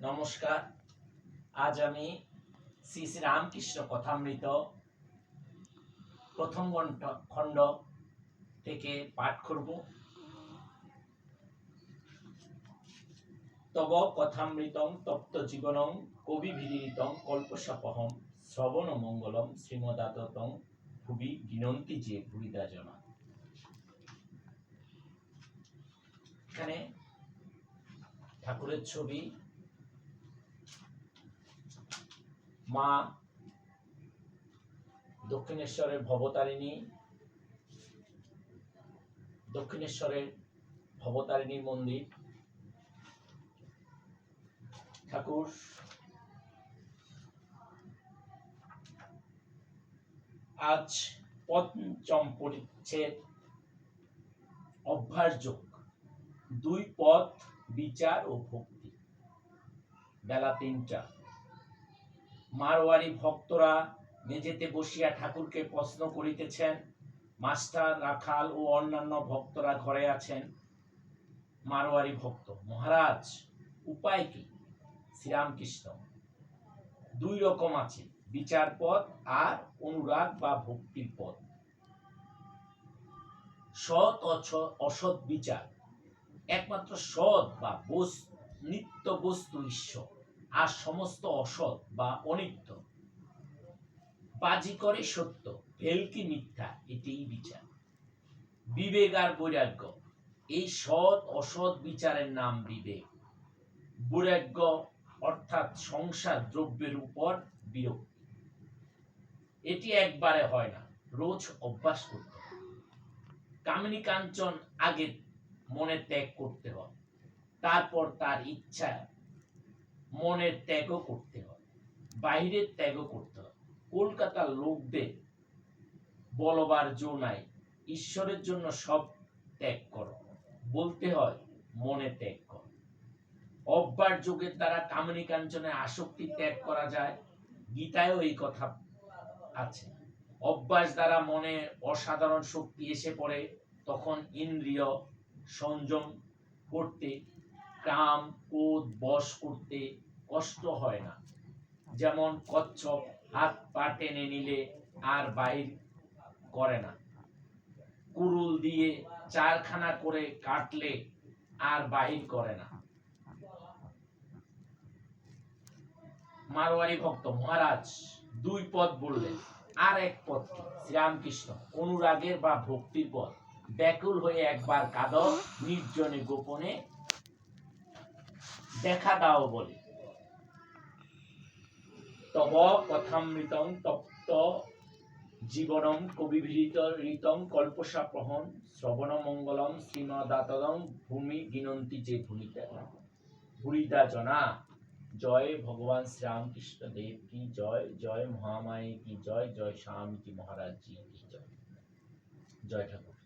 নমস্কার। আজ আমি শ্রী শ্রী রামকৃষ্ণ কথামৃত প্রথম খণ্ড থেকে পাঠ করব। তব কথামৃতং তপ্ত জীবনং কবিভিরীতং কল্পসাপহম শ্রবণ মঙ্গলম শ্রীমদাততং ভুবি গিনন্তি যে ভুরিদা জনা। এখানে ঠাকুরের ছবি, মা দক্ষিণেশ্বরের ভবতারিণী, দক্ষিণেশ্বরের ভবতারিণী মন্দির। ঠাকুর আজ পঞ্চম পরিচ্ছেদ অভ্যাসযোগ, দুই পথ বিচার ও ভক্তি। বেলা ৩টা। মারোয়ারি ভক্তরা মেঝেতে বসিয়া ঠাকুরকে প্রশ্ন করিতেছেন। মাস্টার, রাখাল ও অন্যান্য ভক্তরা ঘরে আছেন। মারোয়ারি ভক্ত: মহারাজ, উপায় কি? শ্রীরামকৃষ্ণ: দুই রকম আছে, বিচার পথ আর অনুরাগ বা ভক্তির পথ। সৎ অসৎ বিচার। একমাত্র সৎ বা নিত্য বস্তু ঈশ্বর, আর সমস্ত অসৎ বা অনিত্য। বাজি করে সত্য, ভেলকি মিথ্যা, এটাই বিচার। বিবেক আর বৈরাগ্য, এই সৎ অসৎ বিচারের নাম বিবেক। বৈরাগ্য অর্থাৎ সংসার দ্রব্যের উপর বিরক্তি। এটি একবারে হয় না, রোজ অভ্যাস করতে হয়। কামিনী কাঞ্চন আগে মনে ত্যাগ করতে হয়, তারপর তার ইচ্ছা মনের ত্যাগও করতে হয়, বাহিরের ত্যাগও করতে হয়। কলকাতার লোকদের বলবার জো নাই, ঈশ্বরের জন্য সব ত্যাগ করো, বলতে হয় মনে ত্যাগ করো। অভ্যাস যোগের দ্বারা কামিনী কাঞ্চনে আসক্তি ত্যাগ করা যায়, গীতায়ও এই কথা আছে। অভ্যাস দ্বারা মনে অসাধারণ শক্তি এসে পড়ে, তখন ইন্দ্রিয় সংযম করতে, কাম ক্রোধ বশ করতে কষ্ট হয় না। যেমন কচ্ছপ হাত পা টেনে নিলে আর বাহির করে না, কুড়ুল দিয়ে চারখানা করে কাটলে আর বাহির করে না। মারোয়ারি ভক্ত: মহারাজ, দুই পথ বললেন, আর এক পথ কি? শ্রীরামকৃষ্ণ: অনুরাগের বা ভক্তির পথ। ব্যাকুল হয়ে একবার কাঁদো, নির্জনে গোপনে দেখা দাও বলে। তব কথামৃতং তপ্ত জীবনং কবিভিরীতং কল্পসাপহম শ্রবণ মঙ্গলম শ্রীমদাততং ভূমি গিনন্তি যে ভুরিদা জনা। জয় ভগবান শ্রী রামকৃষ্ণ দেব কি জয়, জয় মহামায়ে কি জয়, জয় স্বামীজি মহারাজ জি কি জয়। জয় ঠাকুর।